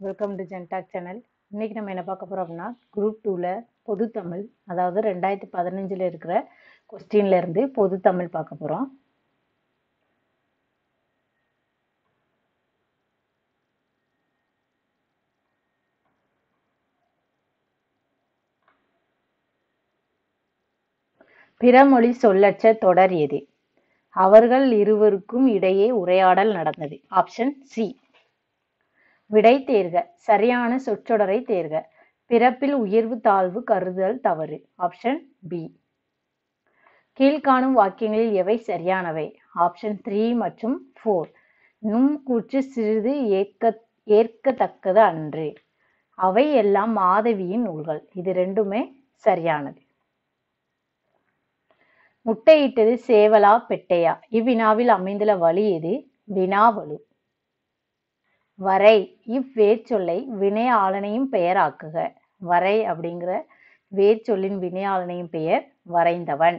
Welcome to ஜென்டாக் channel. இன்னைக்கு நம்ம என்ன பார்க்க போறோம் அப்படின்னா, குரூப் 2ல பொது தமிழ், அதாவது 2015 இருக்கிற கொஸ்டின்ல இருந்து பொது தமிழ் பார்க்க போறோம். பிறமொழி சொல்லற்ற தொடர் எது? அவர்கள் இருவருக்கும் இடையே உரையாடல் நடந்தது. Option C. விடை தேர்க. சரியான சொற்றொடரை தேர்க. பிறப்பில் உயர்வு தாழ்வு கருதல் தவறு. Option B. கீழ்காணும் வாக்கியங்களில் எவை சரியானவை? ஆப்ஷன் 3 மற்றும் 4. நும் கூற்று சிறிது ஏற்கத்தக்கது அன்று. அவை எல்லாம் மாதவியின் நூல்கள். இது ரெண்டுமே சரியானது. முட்டையிட்டது சேவலா பெட்டையா? இவ்வினாவில் அமைந்துள்ள வழி எது? வினாவழு. வரை இவ்வேர்ச்சொல்லை வினையாளனையும் பெயர் ஆக்குக. வரை அப்படிங்கிற வேர்ச்சொல்லின் வினையாளனையும் பெயர் வரைந்தவன்.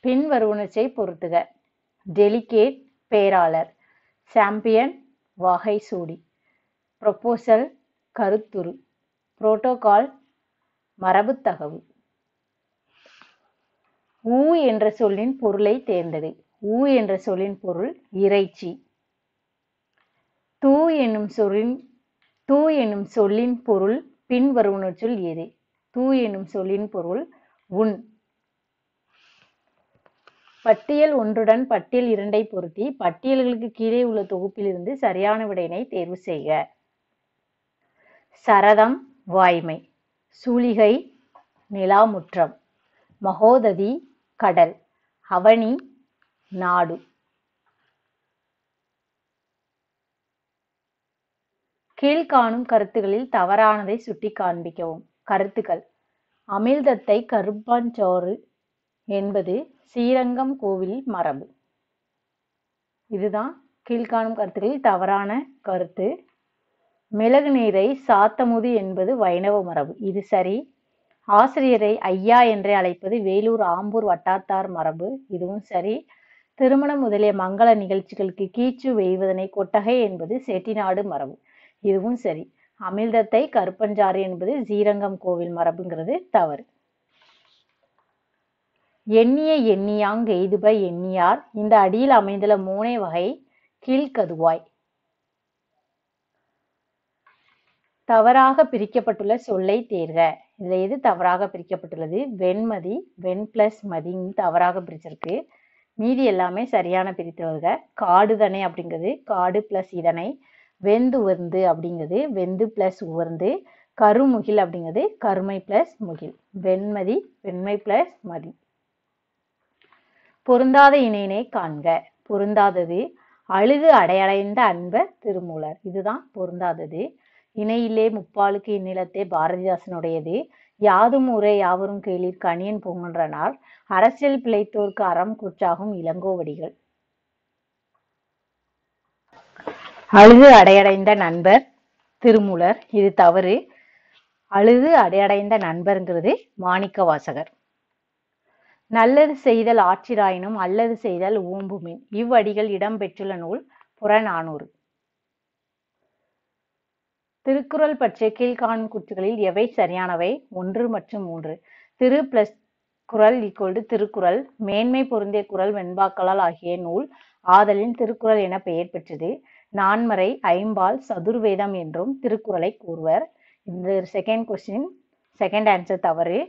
பின்வருவனவற்றை பொருத்துக. டெலிகேட் பேராளர், சாம்பியன் வகை சூடி, ப்ரொபோசல் கருத்துரு, புரோட்டோகால் மரபு தகவு. ஊ என்ற சொல்லின் பொருளை தேர்ந்தெடு. ஊ என்ற சொல்லின் பொருள் இறைச்சி. தூ என்னும் சொல்லின் பொருள் பின்வருவனவற்றுள் எது? தூ என்னும் சொல்லின் பொருள் உன். பட்டியல் ஒன்றுடன் பட்டியல் 2 பொருத்தி பட்டியல்களுக்கு கீழே உள்ள தொகுப்பிலிருந்து சரியான விடையினை தேர்வு செய்க. சரதம் வாய்மை, சூலிகை நிலாமுற்றம், மகோததி கடல், அவனி நாடு. கீழ்காணும் கருத்துகளில் தவறானதை சுட்டி காண்பிக்கவும். கருத்துக்கள்: அமிழ்தத்தை கருப்பஞ்சோறு என்பது ஸ்ரீரங்கம் கோவில் மரபு. இதுதான் கீழ்காணும் கருத்துக்களில் தவறான கருத்து. மிளகு நீரை சாத்தமுது என்பது வைணவ மரபு. இது சரி. ஆசிரியரை ஐயா என்றே அழைப்பது வேலூர் ஆம்பூர் வட்டாத்தார் மரபு. இதுவும் சரி. திருமணம் முதலிய மங்கள நிகழ்ச்சிகளுக்கு கீச்சு வெய்வதனை கொட்டகை என்பது செட்டிநாடு மரபு. இதுவும் சரி. அமிழ்தத்தை கருப்பஞ்சாறு என்பது ஸ்ரீரங்கம் கோவில் மரபுங்கிறது தவறு. எண்ணிய எண்ணியாங் எய்துப எண்ணியார். இந்த அடியில் அமைந்துள்ள மூனை வகை கீழ்கதுவாய். தவறாக பிரிக்கப்பட்டுள்ள சொல்லை தேர்க. இதுல எது தவறாக பிரிக்கப்பட்டுள்ளது? வெண்மதி, வெண் பிளஸ் மதி தவறாக பிரிச்சிருக்கு. மீதி எல்லாமே சரியான பிரித்துவருக. காடுதனை அப்படிங்கிறது காடு பிளஸ் இதனை. வெந்துவர்ந்து அப்படிங்கிறது வெந்து பிளஸ் உவர்ந்து. கருமுகில் அப்படிங்கிறது கருமை பிளஸ் முகில். வெண்மதி வெண்மை பிளஸ் மதி. பொருந்தாத இணையினை காண்க. பொருந்தாதது அழுது அடையடைந்த அன்பர் திருமூலர். இதுதான் பொருந்தாதது. இணையிலே முப்பாலுக்கு இந்நிலத்தே பாரதிதாசனுடையது. யாதும் ஊரே யாவரும் கேளீர் கணியன் பூங்குன்றனார். அரசியல் பிழைத்தோர்க்கு அறம் குற்றாகும் இளங்கோவடிகள். அழுது அடையடைந்த நண்பர் திருமூலர். இது தவறு. அழுது அடையடைந்த நண்பர்ங்கிறது மாணிக்க வாசகர். நல்லது செய்தல் ஆற்றிராயினும் அல்லது செய்தல் ஓம்புமின். இவ்வடிகள் இடம்பெற்றுள்ள நூல் புறநானூறு. திருக்குறள் பற்றிய கீழ்காணும் கூற்றுகளில் எவை சரியானவை? 1 மற்றும் 3. திரு பிளஸ் குறள் ஈக்குவல் டு திருக்குறள். மேன்மை பொருந்திய குறள் வெண்பாக்களால் ஆகிய நூல் ஆதலின் திருக்குறள் என பெயர் பெற்றது. நான்மறை ஐம்பால் சதுர்வேதம் என்றும் திருக்குறளை கூறுவர். இந்த செகண்ட் கொஸ்டின் செகண்ட் ஆன்சர் தவறு.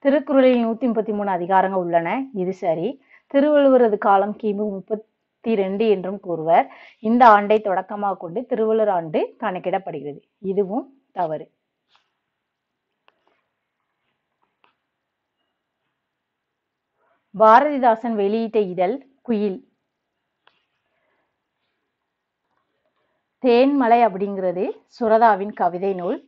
திருக்குறளில் 133 அதிகாரங்கள் உள்ளன. இது சரி. திருவள்ளுவரது காலம் கிமு 32 என்றும் கூறுவர். இந்த ஆண்டை தொடக்கமாக கொண்டு திருவள்ளுவர் ஆண்டு கணக்கிடப்படுகிறது. இதுவும் தவறு. பாரதிதாசன் வெளியிட்ட இதழ் குயில். தேன்மலை அப்படிங்கிறது சுரதாவின் கவிதை நூல்.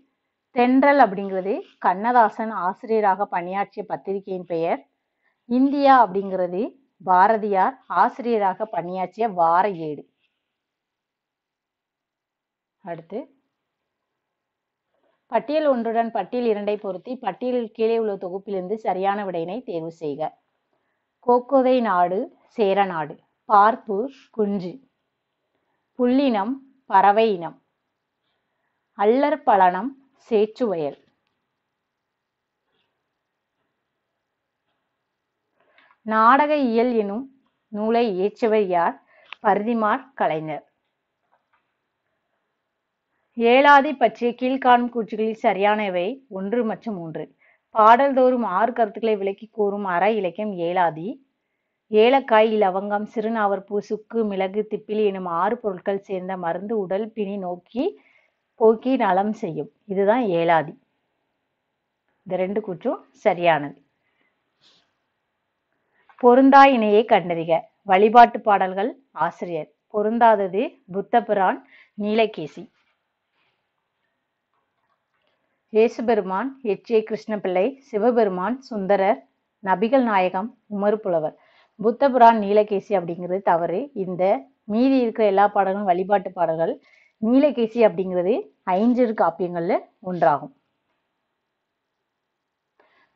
தென்றல் அப்படிங்கிறது கண்ணதாசன் ஆசிரியராக பணியாற்றிய பத்திரிகையின் பெயர். இந்தியா அப்படிங்கிறது பாரதியார் ஆசிரியராக பணியாற்றிய வார ஏடு. அடுத்து பட்டியல் ஒன்றுடன் பட்டியல் 2 பொருத்தி பட்டியலில் கீழே உள்ள தொகுப்பிலிருந்து சரியான விடையினை தேர்வு செய்க. கோக்கோதை நாடு சேரநாடு. பார்ப்பு குன்று. புல்லினம் பறவை இனம். அல்லற் பழனம் சேற்றுவயல். நாடக இயல் எனும் நூலை இயற்றியவர் யார்? பரிதிமாற் கலைஞர். ஏலாதி பற்றிய கீழ்காணும் கூற்றுகளில் சரியானவை 1 மற்றும் 3. பாடல்தோறும் 6 கருத்துக்களை விளக்கி கூறும் அற இலக்கியம் ஏலாதி. ஏலக்காய், லவங்கம், சிறுநாவற்பூ, சுக்கு, மிளகு, திப்பிலி எனும் 6 பொருட்கள் சேர்ந்த மருந்து உடல் பிணி போக்கி நலம் செய்யும். இதுதான் ஏலாதி. இந்த 2 கூற்றும் சரியானது. பொருந்தா இணையை கண்டறிக. வழிபாட்டு பாடல்கள். ஆசிரியர். பொருந்தாதது புத்தபிரான், நீலகேசி. இயேசுபெருமான் எச்.ஏ. கிருஷ்ணபிள்ளை, சிவபெருமான் சுந்தரர், நபிகள் நாயகம் உமறுப்புலவர். புத்தபுரான், நீலகேசி அப்படிங்கிறது தவறு. இந்த மீதி இருக்கிற எல்லா பாடல்களும் வழிபாட்டு பாடல்கள். நீலகேசி அப்படிங்கிறது 5 காப்பியங்கள்ல ஒன்றாகும்.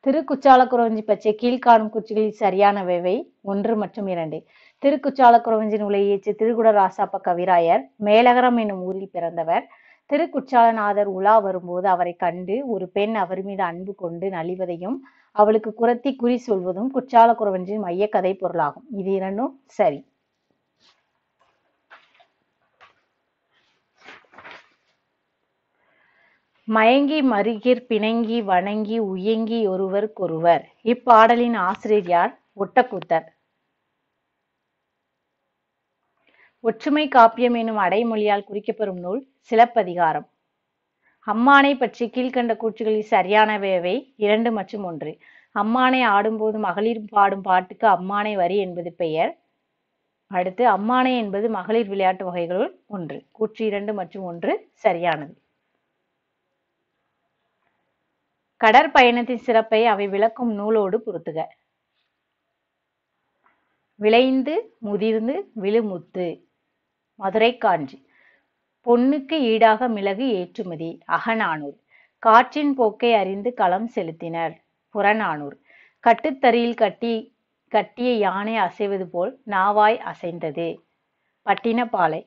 திருக்குற்றாலக்குறவஞ்சி பற்றிய கீழ்காணும் கூற்றுகளில் சரியானவை 1 மற்றும் 2. திருக்குற்றாலக்குறவஞ்சி நூலை இயற்றிய திருக்குட ராசாப்ப கவிராயர் மேலகரம் என்னும் ஊரில் பிறந்தவர். திருக்குற்றாலநாதர் உலா வரும்போது அவரை கண்டு ஒரு பெண் அவர் மீது அன்பு கொண்டு நலிவதையும் அவளுக்கு குறத்தி குறி சொல்வதும் குற்றாலக்குறவஞ்சின் மைய கதை பொருளாகும். இது 2ம் சரி. மயங்கி மருகிற் பிணங்கி வணங்கி உயங்கி ஒருவர்க்கொருவர். இப்பாடலின் ஆசிரியர் யார்? ஒட்டக்கூத்தர். ஒற்றுமை காப்பியம் எனும் அடைமொழியால் குறிக்கப்பெறும் நூல் சிலப்பதிகாரம். அம்மானை பற்றி கீழ்கண்ட கூற்றுகளில் சரியானவை 2 மற்றும் 1. அம்மானை ஆடும்போது மகளிர் பாடும் பாட்டுக்கு அம்மானை வரி என்பது பெயர். அடுத்து அம்மானை என்பது மகளிர் விளையாட்டு வகைகளுள் ஒன்று. கூற்று 2 மற்றும் 1 சரியானது. கடற்பயணத்தின் சிறப்பை அவை விளக்கும் நூலோடு பொருத்துக. விளைந்து முதிர்ந்து விழுமுத்து. மதுரை காஞ்சி. பொன்னுக்கு ஈடாக மிளகு ஏற்றுமதி. அகநானூறு. காற்றின் போக்கை அறிந்து களம் செலுத்தினர். புறநானூறு. கட்டுத்தறியில் கட்டிய யானை அசைவது போல் நாவாய் அசைந்தது. பட்டினப்பாலை.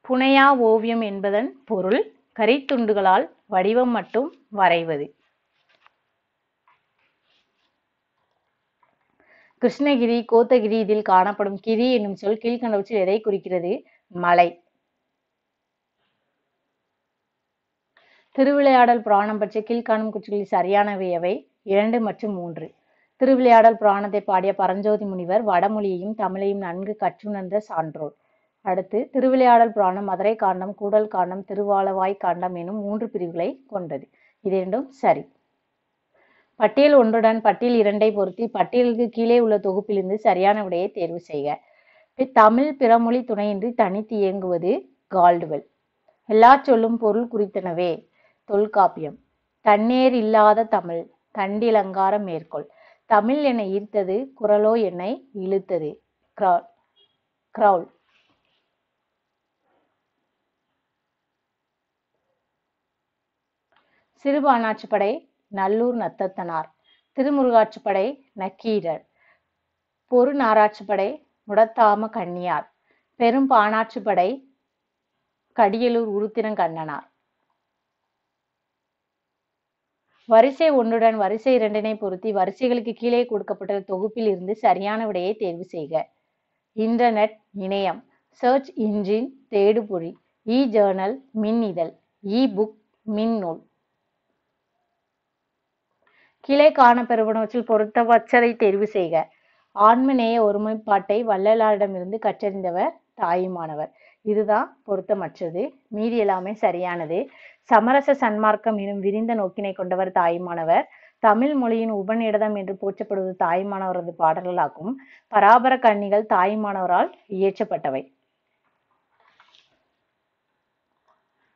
புனையா ஓவியம் என்பதன் பொருள் கரித்துண்டுகளால் வடிவம் மட்டும் வரைவது. கிருஷ்ணகிரி, கோத்தகிரி. இதில் காணப்படும் கிரி என்னும் சொல் கீழ்கண்டவற்றில் எதை குறிக்கிறது? மலை. திருவிளையாடல் புராணம் பற்றிய கீழ்காணும் கூற்றுகளில் சரியானவை 2 மற்றும் 3. திருவிளையாடல் புராணத்தை பாடிய பரஞ்சோதி முனிவர் வடமொழியையும் தமிழையும் நன்கு கற்றுணர்ந்த சான்றோர். அடுத்து திருவிளையாடல் புராணம் மதுரை காண்டம், கூடல் காண்டம், திருவாலவாய் காண்டம் எனும் 3 பிரிவுகளை கொண்டது. இது 2ம் சரி. பட்டியல் 1உடன் பட்டியல் 2ஐ பொருத்தி பட்டியலுக்கு கீழே உள்ள தொகுப்பிலிருந்து சரியான விடையை தேர்வு செய்க. தமிழ் பிறமொழி துணையின்றி தனித்து இயங்குவது கால்டுவெல். எல்லா சொல்லும் பொருள் குறித்தனவே. தொல்காப்பியம். தன்னேர் இல்லாத தமிழ் தண்டிலங்கார மேற்கோள். தமிழ் என்னை ஈர்த்தது குரலோ என்னை இழுத்தது. கிரவுல். சிறுபானாற்றுப்படை நல்லூர் நத்தத்தனார். திருமுருகாற்றுப்படை நக்கீரர். பொருநாராற்றுப்படை முடத்தாம கண்ணியார். பெரும் பானாற்றுப்படை கடியலூர் உருத்திரங்கண்ணனார். வரிசை 1உடன் வரிசை 2னை பொருத்தி வரிசைகளுக்கு கீழே கொடுக்கப்பட்ட தொகுப்பில் இருந்து சரியான விடையை தேர்வு செய்க. இன்டர்நெட் இணையம். சர்ச் இன்ஜின் தேடுபொறி. இ ஜேர்னல் மின் இதழ். இ புக் மின்னூல். கீழே காணப்பெறுவனவற்றில் பொருத்தமற்றதை தேர்வு செய்க. ஆன்மநேய ஒருமைப்பாட்டை வள்ளலாரிடமிருந்து கற்றறிந்தவர் தாயுமானவர். இதுதான் பொருத்தமற்றது. மீதி எல்லாமே சரியானது. சமரச சன்மார்க்கம் எனும் விரிந்த நோக்கினை கொண்டவர் தாயுமானவர். தமிழ் மொழியின் உபநிடதம் என்று போற்றப்படுவது தாயுமானவரது பாடல்களாகும். பராபர கன்னிகள் தாயுமானவரால் இயற்றப்பட்டவை.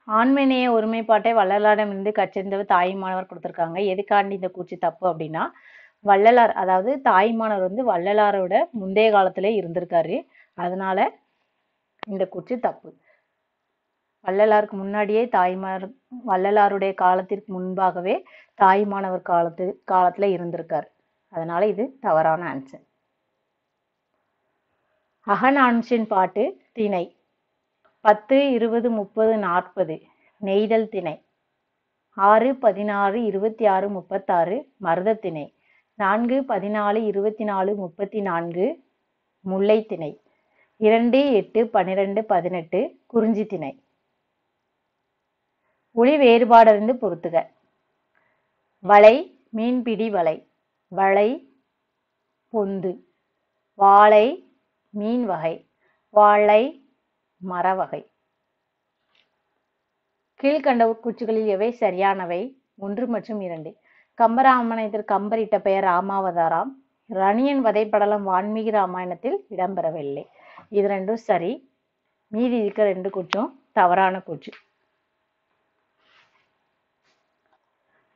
ஆண்மநேய ஒருமைப்பாட்டை வள்ளலாரிடமிருந்து கற்றறிந்தவர் தாயுமானவர் கொடுத்திருக்காங்க. எதுக்காண்டி இந்த கூற்று தப்பு அப்படின்னா, வள்ளலார் அதாவது தாயுமானவர் வள்ளலாரோட முந்தைய காலத்திலே இருந்திருக்காரு. அதனால இந்த கூற்று தப்பு. வள்ளலாருக்கு முன்னாடியே வள்ளலாருடைய காலத்திற்கு முன்பாகவே தாயுமானவர் காலத்துல இருந்திருக்காரு. அதனால இது தவறான ஆன்சர். அகநானூற்றின் பாட்டு திணை 10, 20, 30, 40 நெய்தல் திணை. 6, 16, 26, 36 மருதத் திணை. 4, 14, 24, 34 முல்லைத் திணை. 2, 8, 12, 18 குறிஞ்சி திணை. ஒலி வேறுபாடறிந்து பொருத்துக. வலை மீன்பிடி வலை. வலை பொந்து. வாளை மீன் வகை. வாழை மரவகை. கீழ்கண்ட கூற்றுகளில் எவை சரியானவை? 1 மற்றும் 2. கம்பராமாயணத்தில் கம்பர் இட்ட பெயர் ராமாவதாரம். ரணியன் வதைப்படலம் வான்மீகி ராமாயணத்தில் இடம்பெறவில்லை. இது 2 சரி. மீதி இருக்க 2 கூற்றும் தவறான கூற்று.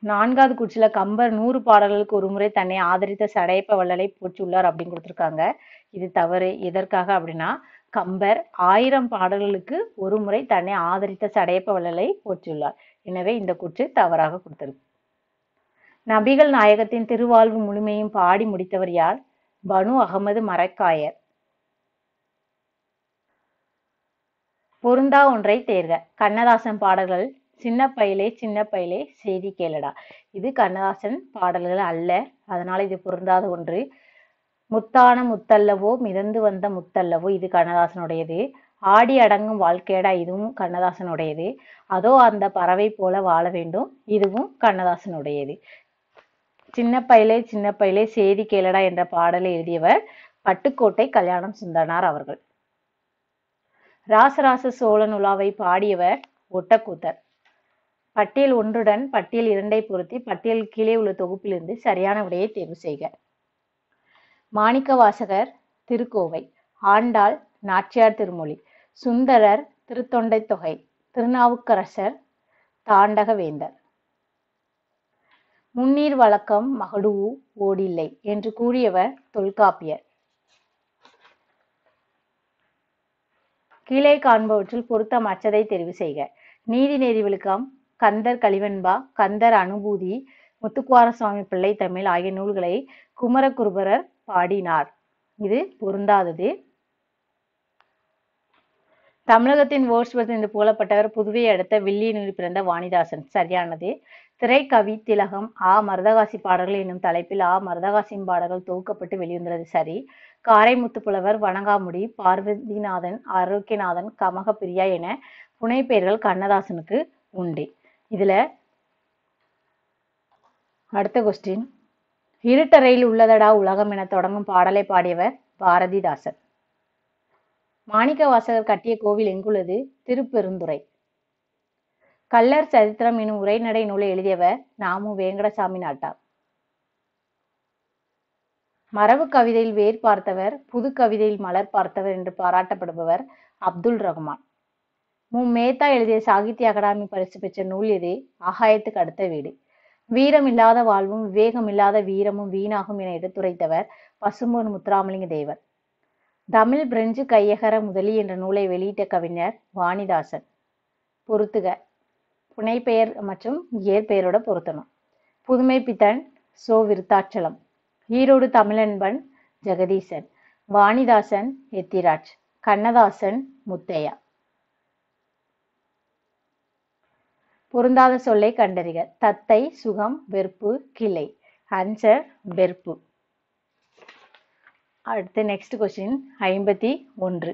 4வது கூற்றுல கம்பர் 100 பாடல்களுக்கு ஒரு முறை தன்னை ஆதரித்த சடையப்ப வள்ளலை போற்றியுள்ளார் அப்படின்னு கொடுத்திருக்காங்க. இது தவறு. எதற்காக அப்படின்னா கம்பர் 1000 பாடல்களுக்கு ஒரு முறை தன்னை ஆதரித்த சடையப்ப வள்ளலை போற்றியுள்ளார். எனவே இந்த கூற்று தவறாக கொடுத்திருக்கு. நபிகள் நாயகத்தின் திருவாழ்வு முழுமையும் பாடி முடித்தவர் யார்? பனு அகமது மரைக்காயர். பொருந்தா ஒன்றை தேர்க. கண்ணதாசன் பாடல்கள் சின்ன பையிலே செய்தி கேளடா. இது கண்ணதாசன் பாடல்கள் அல்ல, அதனால இது பொருந்தாத ஒன்று. முத்தான முத்தல்லவோ மிதந்து வந்த முத்தல்லவோ இது கண்ணதாசனுடையது. ஆடி அடங்கும் வாழ்க்கையடா இதுவும் கண்ணதாசனுடையது. அதோ அந்த பறவை போல வாழ வேண்டும் இதுவும் கண்ணதாசனுடையது. சின்ன பையிலே செய்தி கேளடா என்ற பாடலை எழுதியவர் பட்டுக்கோட்டை கல்யாணம் சுந்தரனார் அவர்கள். ராசராச சோழன் உலாவை பாடியவர் ஒட்டக்கூத்தர். பட்டியல் 1உடன் பட்டியல் 2ஐ பொருத்தி பட்டியல் கீழே உள்ள தொகுப்பிலிருந்து சரியான விடையை தேர்வு செய்க. மாணிக்கவாசகர் திருக்கோவை. ஆண்டாள் நாச்சியார் திருமொழி. சுந்தரர் திருத்தொண்டை தொகை. திருநாவுக்கரசர் தாண்டக வேந்தர். முன்னீர் வழக்கம் மகடூஉ ஓடில்லை என்று கூறியவர் தொல்காப்பியர். கீழே காண்பவற்றில் பொருத்தம் அற்றதை தெரிவு செய்க. நீதி நெறி விழுக்கம், கந்தர் கலிவெண்பா, கந்தர் அனுபூதி, முத்துக்குமாரசுவாமி பிள்ளை தமிழ் ஆகிய நூல்களை குமரகுருபரர் பாடினார். இது பொருந்தாதது. தமிழகத்தின் வோர்ட்ஸ்வொர்த் என்று புகழப்பட்டவர் புதுவையை அடுத்த வில்லியனூரில் பிறந்த வாணிதாசன். சரியானது. திரைக்கவி திலகம் ஆ மருதகாசி பாடல்கள் என்னும் தலைப்பில் ஆ மருதகாசியின் பாடல்கள் தொகுக்கப்பட்டு வெளிவந்துள்ளது. சரி. காரைமுத்து புலவர், வணங்காமுடி, பார்வதிநாதன், ஆரோக்கியநாதன், கமகப்பிரியா என புனைப்பெயர்கள் கண்ணதாசனுக்கு உண்டு. இதுல அடுத்த கொஸ்டின். இருட்டறையில் உள்ளதடா உலகம் என தொடங்கும் பாடலை பாடியவர் பாரதிதாசன். மாணிக்கவாசகர் கட்டிய கோவில் எங்குள்ளது? திருப்பெருந்துறை. கள்ளர் சரித்திரம் எனும் உரைநடை நூலை எழுதியவர் நாமு வேங்கடசாமி நாட்டார். மரபு கவிதையில் வேர் பார்த்தவர், புது கவிதையில் மலர் பார்த்தவர் என்று பாராட்டப்படுபவர் அப்துல் ரஹ்மான். மேத்தா எழுதிய சாகித்ய அகாடமி பரிசு பெற்ற நூல் எது? ஆகாயத்துக்கு அடுத்த வீடு. வீரம் இல்லாத வாழ்வும் விவேகம் இல்லாத வீரமும் வீணாகும் என எடுத்துரைத்தவர் பசும்பொன் முத்துராமலிங்க தேவர். தமிழ் பிரெஞ்சு கையகர முதலி என்ற நூலை வெளியிட்ட கவிஞர் வாணிதாசன். பொருத்துக. புனைப்பெயர் மற்றும் இயற்பெயரோட பொருத்தணும். புதுமை பித்தன் சோ விருத்தாச்சலம். ஈரோடு தமிழன்பன் ஜெகதீசன். வாணிதாசன் எத்திராஜ். கண்ணதாசன் முத்தையா. பொருந்தாத சொல்லை கண்டறிக. தத்தை சுகம் வெறுப்பு கிளை. ஆன்சர் வெறுப்பு. அடுத்து நெக்ஸ்ட் கொஸ்டின் 51.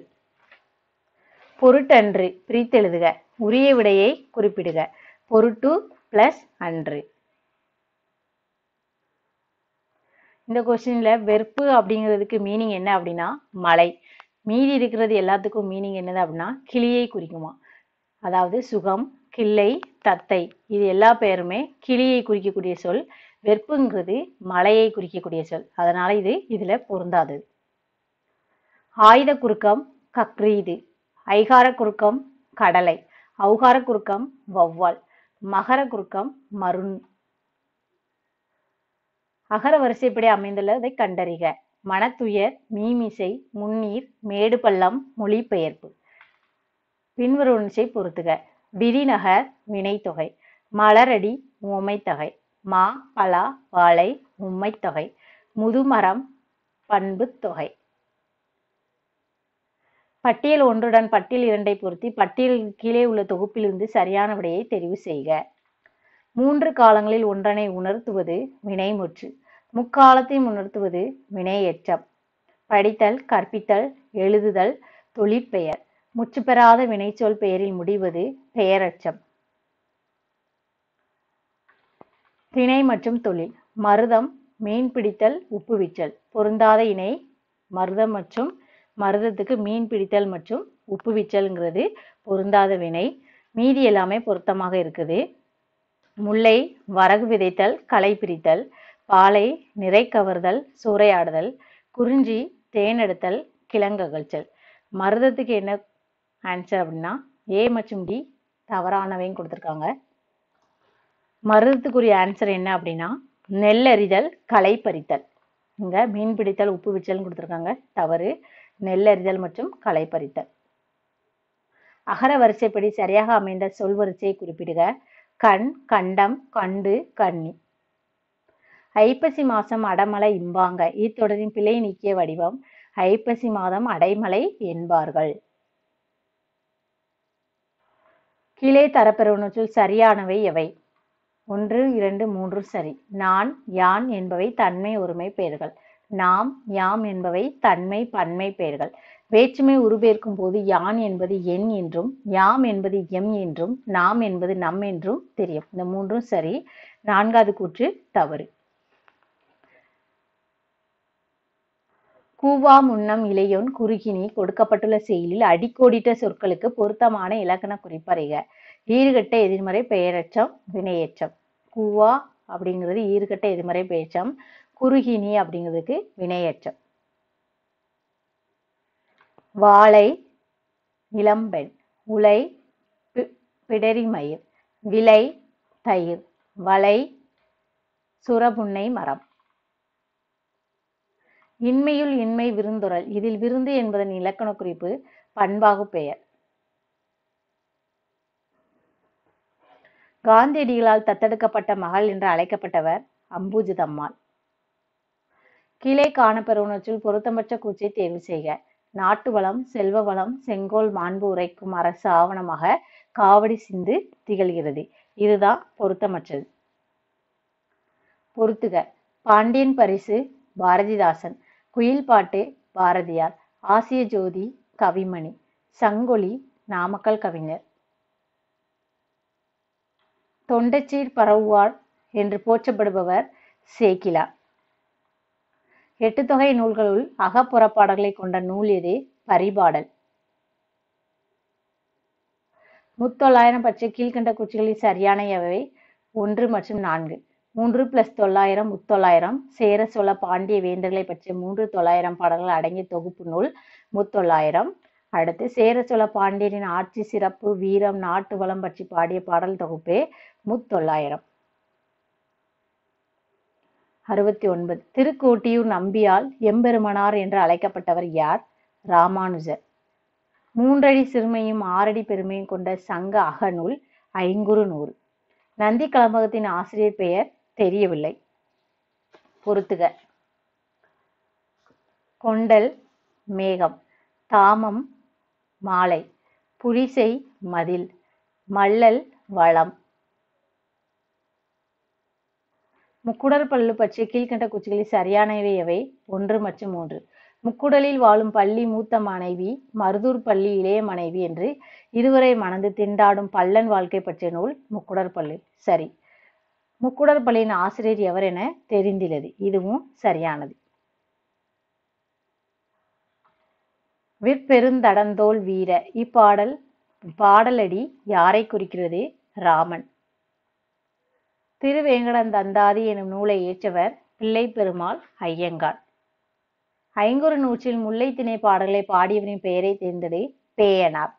பொருட்டன்று பிரித்தெழுதுக. உரிய விடையை குறிப்பிடுக. பொருட்டு பிளஸ் அன்று. இந்த கொஸ்டின்ல வெறுப்பு அப்படிங்கிறதுக்கு மீனிங் என்ன அப்படின்னா மலை. மீதி இருக்கிறது எல்லாத்துக்கும் மீனிங் என்னது அப்படின்னா கிளியை குறிக்குமா. அதாவது சுகம், கிள்ளை, தத்தை இது எல்லா பெயருமே கிளியை குறிக்கக்கூடிய சொல். வெறுப்புங்கிறது மலையை குறிக்கக்கூடிய சொல். அதனால இது இதுல பொருந்தாதது. ஆயுத குறுக்கம் கக்ரீது. ஐகார குறுக்கம் கடலை. ஔகார குறுக்கம் வௌவால். மகர குறுக்கம் மருண். அகர வரிசைப்படி அமைந்துள்ளதை கண்டறிக. மனத்துயர், மீமிசை, முன்னீர், மேடு பள்ளம், மொழிபெயர்ப்பு. பின்வருவனவற்றை பொருத்துக. விரிநகர் வினைத்தொகை. மலரடி உவமைத்தொகை. மா பலா வாழை உம்மைத்தொகை. முதுமரம் பண்புத் தொகை. பட்டியல் ஒன்றுடன் பட்டியல் 2 பொருத்தி பட்டியலுக்கு கீழே உள்ள தொகுப்பிலிருந்து சரியான விடையை தெரிவு செய்க. 3 காலங்களில் ஒன்றனை உணர்த்துவது வினைமுற்று. முக்காலத்தையும் உணர்த்துவது வினையெச்சம். படித்தல், கற்பித்தல், எழுதுதல் தொழிற்பெயர். முற்றுப்பெறாத வினைச்சொல் பெயரில் முடிவது பெயரெச்சம். திணை மற்றும் தொழில். மருதம், மீன் பிடித்தல், உப்புவித்தல். பொருந்தாத இணை மருதம் மற்றும் மருதத்துக்கு மீன் பிடித்தல் மற்றும் உப்புவித்தல்ங்கிறது பொருந்தாத வினை. மீதி எல்லாமே பொருத்தமாக இருக்குது. முல்லை வரகு விதைத்தல், களை பிரித்தல். பாலை நிறை கவர்தல், சூறையாடுதல். குறிஞ்சி தேனெடுத்தல், கிழங்ககழ்ச்சல். மருதத்துக்கு என்ன ஆன்சர் அப்படின்னா ஏ மற்றும் டி தவறானவைன்னு கொடுத்துருக்காங்க. மருதத்துக்குரிய ஆன்சர் என்ன அப்படின்னா நெல்லறிதல், களை பறித்தல். இங்க மீன் பிடித்தல், உப்பு விச்சல் கொடுத்துருக்காங்க, தவறு. நெல்லறிதல் மற்றும் களை பறித்தல். அகர வரிசைப்படி சரியாக அமைந்த சொல் வரிசையை குறிப்பிடுக. கண், கண்டம், கண்டு, கண்ணி. ஐப்பசி மாசம் அடமலை இம்பாங்க. இத்தொடரின் பிழை நீக்கிய வடிவம் ஐப்பசி மாதம் அடைமலை என்பார்கள். கீழே தரப்பெறுவனவற்றுள் சரியானவை எவை? 1, 2, 3 சரி. நான், யான் என்பவை தன்மை ஒருமை பெயர்கள். நாம், யாம் என்பவை தன்மை பன்மை பெயர்கள். வேற்றுமை உருபெயர்க்கும் போது யான் என்பது என் என்றும், யாம் என்பது எம் என்றும், நாம் என்பது நம் என்றும் தெரியும். இந்த 3ம் சரி. 4வது கூற்று தவறு. கூவா முன்னம் இளையோன் குறுகினி கொடுக்கப்பட்டுள்ள செயலில் அடிக்கோடிட்ட சொற்களுக்கு பொருத்தமான இலக்கண குறிப்பறிக. ஈறுகட்ட எதிர்மறை பெயரெச்சம், வினையெச்சம். கூவா அப்படிங்கிறது ஈறுகட்ட எதிர்மறை பெயரெச்சம். குறுகினி அப்படிங்கிறதுக்கு வினையெச்சம். வாழை இளம்பெண், உலை பிடரிமயிர், விலை தயிர், வளை சுரபுன்னை மரம். இன்மையுள் இன்மை விருந்தொரல். இதில் விருந்து என்பதன் இலக்கண குறிப்பு பண்பாகு பெயர். காந்தியடிகளால் தத்தெடுக்கப்பட்ட மகள் என்று அழைக்கப்பட்டவர் அம்புஜதம்மாள். கீழே காணப்பெறுவனவற்றுள் பொருத்தமற்ற கூற்றை தேர்வு செய்க. நாட்டு வளம், செல்வ வளம், செங்கோல் மாண்பு உரைக்கும் அரசு ஆவணமாக காவடி சிந்து திகழ்கிறது. இதுதான் பொருத்தமற்றது. பொருத்துக. பாண்டியன் பரிசு பாரதிதாசன், குயில் பாட்டு பாரதியார், ஆசிய ஜோதி கவிமணி, சங்கொலி நாமக்கல் கவிஞர். தொண்டச்சீர் பரவுவார் என்று போற்றப்படுபவர் சேக்கிழார். 8 தொகை நூல்களுள் அகப்புறப்பாடல்களை கொண்ட நூல் எது? பரிபாடல். 900 பற்றிய கீழ்கண்ட கூற்றுகளில் சரியான எவை? 1 மற்றும் 4. 3 + 900 முத்தொள்ளாயிரம். சேர சோழ பாண்டிய வேந்தர்களை பற்றிய 3 பாடல்கள் அடங்கிய தொகுப்பு நூல் முத்தொள்ளாயிரம். அடுத்து சேர சோழ பாண்டியரின் ஆட்சி சிறப்பு, வீரம், நாட்டு வளம் பற்றி பாடிய பாடல் தொகுப்பே முத்தொள்ளாயிரம். 69. திருக்கோட்டியூர் நம்பியால் எம்பெருமனார் என்று அழைக்கப்பட்டவர் யார்? ராமானுஜர். 3 அடி சிறுமையும் 6 அடி பெருமையும் கொண்ட சங்க அகநூல் ஐங்குறுநூறு. நந்தி கலம்பகத்தின் ஆசிரியர் பெயர் தெரியவில்லை. பொருத்துக. கொண்டல் மேகம், தாமம் மாலை, புரிசை மதில், மல்லல் வளம். முக்குடல் பல்லு பற்றிய கீழ்கண்ட கூற்றுகளில் சரியானவை எவை? 1 மற்றும் 3. முக்குடலில் வாழும் பள்ளி மூத்த மனைவி, மருதூர் பள்ளி இளைய மனைவி என்று இருவரை மணந்து திண்டாடும் பல்லன் வாழ்க்கை பற்றிய நூல் முக்குடற்பள்ளு. சரி. முக்குடற்பள்ளியின் ஆசிரியர் எவர் என தெரிந்துள்ளது. இதுவும் சரியானது. விற்பெருந்தடந்தோள் வீர. பாடலடி யாரை குறிக்கிறது? ராமன். திருவேங்கடந்தந்தாதி எனும் நூலை இயற்றவர் பிள்ளை பெருமாள் ஐயங்கார். ஐங்குறுநூற்றில் முல்லை திணை பாடல்களை பாடியவரின் பெயரை தேர்ந்தெடு. பேயனார்.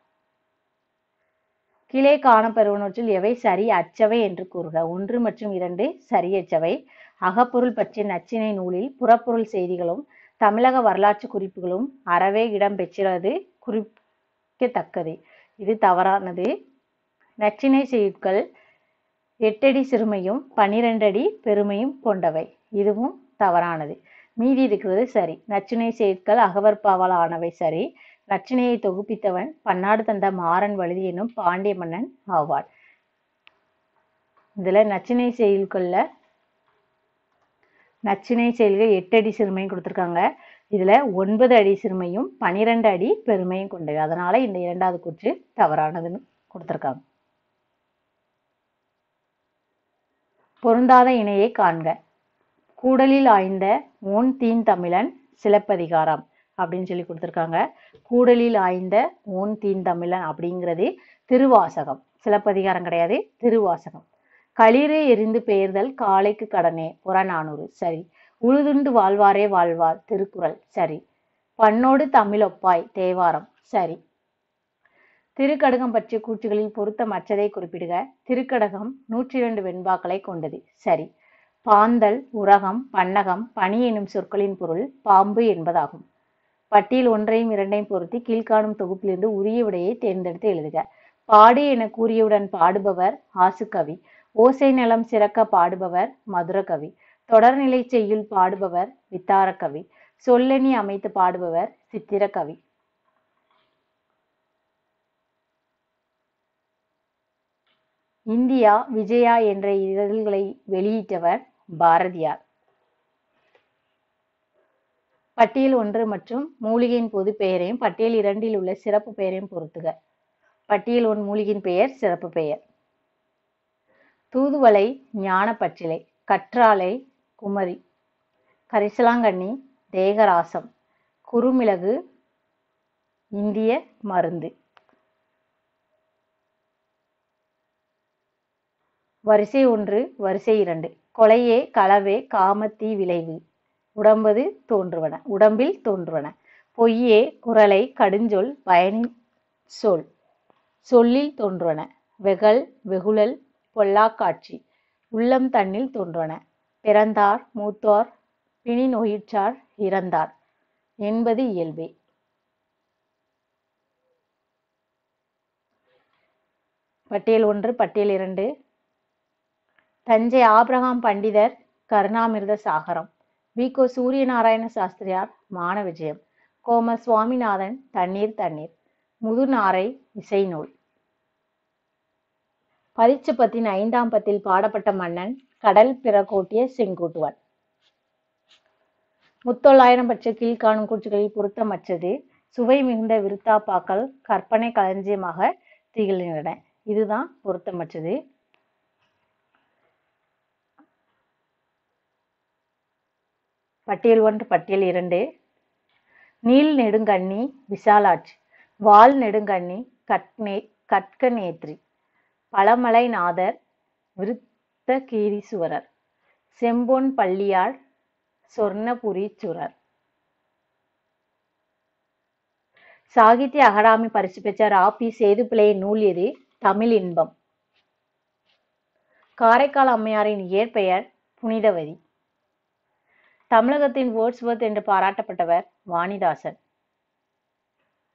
கீழே காணப்பெறுவனவற்றில் எவை சரி அச்சவை என்று கூறுக. 1 மற்றும் 2 சரியற்றவை. அகப்பொருள் பற்றிய நச்சினை நூலில் புறப்பொருள் செய்திகளும் தமிழக வரலாற்று குறிப்புகளும் அறவே இடம்பெற்றுள்ளது குறிக்கத்தக்கது. இது தவறானது. நச்சினை செய்யுட்கள் 8 அடி சிறுமையும் 12 அடி பெருமையும் கொண்டவை. இதுவும் தவறானது. மீதி இருக்கிறது சரி. நச்சினை செய்யுட்கள் அகவற்பாவால் ஆனவை சரி. நச்சினையை தொகுப்பித்தவன் பன்னாடு தந்த மாறன் வழுதி என்னும் பாண்டிய மன்னன் ஆவான். இதுல நச்சினை செய்யுட்கள்ல நச்சினை செயல்கள் 8 அடி சிறுமையும் கொடுத்திருக்காங்க. இதுல 9 அடி சிறுமையும் 12 அடி பெருமையும் கொண்டது. அதனால இந்த இரண்டாவது கூற்று தவறானதுன்னு கொடுத்திருக்காங்க. பொருந்தாத இணையை காண்க. கூடலில் ஆய்ந்த ஓன் தீன் தமிழன் சிலப்பதிகாரம் அப்படின்னு சொல்லி கொடுத்திருக்காங்க. கூடலில் ஆய்ந்த ஓன் தீன் தமிழன் அப்படிங்கிறது திருவாசகம், சிலப்பதிகாரம் கிடையாது, திருவாசகம். களிறு எரிந்து பெயர்தல் காளைக்கு கடனே புறநானூறு சரி. உழுதுண்டு வாழ்வாரே வாழ்வார் திருக்குறள் சரி. பண்ணோடு தமிழொப்பாய் தேவாரம் சரி. திருக்கடகம் பற்றிய கூற்றுகளில் பொருத்தமற்றதை குறிப்பிடுக. திருக்கடகம் 102 வெண்பாக்களை கொண்டது சரி. பாந்தல், உரகம், பன்னகம், பனி எனும் சொற்களின் பொருள் பாம்பு என்பதாகும். பட்டியல் 1ஐயும் 2ஐயும் பொருத்தி கீழ்காணும் தொகுப்பிலிருந்து உரிய விடையை தேர்ந்தெடுத்து எழுதுக. பாடு என கூறியவுடன் பாடுபவர் ஆசுகவி. ஓசை நலம் சிறக்க பாடுபவர் மதுரகவி. தொடர்நிலை செய்யுள் பாடுபவர் வித்தாரகவி. சொல்லெணி அமைத்து பாடுபவர் சித்திரகவி. இந்தியா விஜயா என்ற இதழ்களை வெளியிட்டவர் பாரதியார். பட்டியல் 1 மற்றும் மூலிகையின் பொது பெயரையும் பட்டியல் 2இல் உள்ள சிறப்பு பெயரையும் பொருத்துக. பட்டியல் 1 மூலிகையின் பெயர் சிறப்பு பெயர். தூதுவளை ஞானப்பச்சிலை, கற்றாழை குமரி, கரிசலாங்கண்ணி தேகராசம், குறுமிளகு இந்திய மருந்து. வரிசை 1 வரிசை 2 கொலையே களவே காமத்தீ விளைவு உடம்பில் தோன்றுவன. பொய்யே குறளை கடுஞ்சொல் பயனின் சொல் சொல்லில் தோன்றுவன. வெகல் வெகுழல் பொல்லாக்காட்சி உள்ளம் தன்னில் தோன்றுவன. பிறந்தார் மூத்தோர் பிணி நோயிற்றார் இறந்தார் என்பது இயல்பே. பட்டியல் 1 பட்டியல் 2 தஞ்சை ஆபிரகாம் பண்டிதர் கருணாமிர்த சாகரம். வி.கோ. சூரியநாராயண சாஸ்திரியார் மான விஜயம். கோம சுவாமிநாதன் தண்ணீர் தண்ணீர். முதுநாரை இசை நூல். பரிட்சப்பத்தின் 5ஆம் பத்தில் பாடப்பட்ட மன்னன் கடல் பிறகோட்டிய செங்குட்டுவன். 900 பற்றிய கீழ்காணும் கூற்றுகளில் பொருத்தமற்றது. சுவை மிகுந்த விருத்தாப்பாக்கள் கற்பனை களஞ்சியமாக திகழ்கின்றன. இதுதான் பொருத்தமற்றது. பட்டியல் 1 பட்டியல் 2 நீல் நெடுங்கண்ணி விசாலாட்சி, வால் நெடுங்கண்ணி கட்கநேத்ரி, பழமலை நாதர் விருத்தகீரீசுவரர், செம்பொன் பள்ளியார் சொர்ணபுரீச்சுரர். சாகித்ய அகாடமி பரிசு பெற்ற ரா.பி. சேதுப்பிள்ளையின் நூல் எது? தமிழ் இன்பம். காரைக்கால் அம்மையாரின் இயற்பெயர் புனிதவதி. தமிழகத்தின் வேர்ட்ஸ்வொர்த் என்று பாராட்டப்பட்டவர் வாணிதாசன்.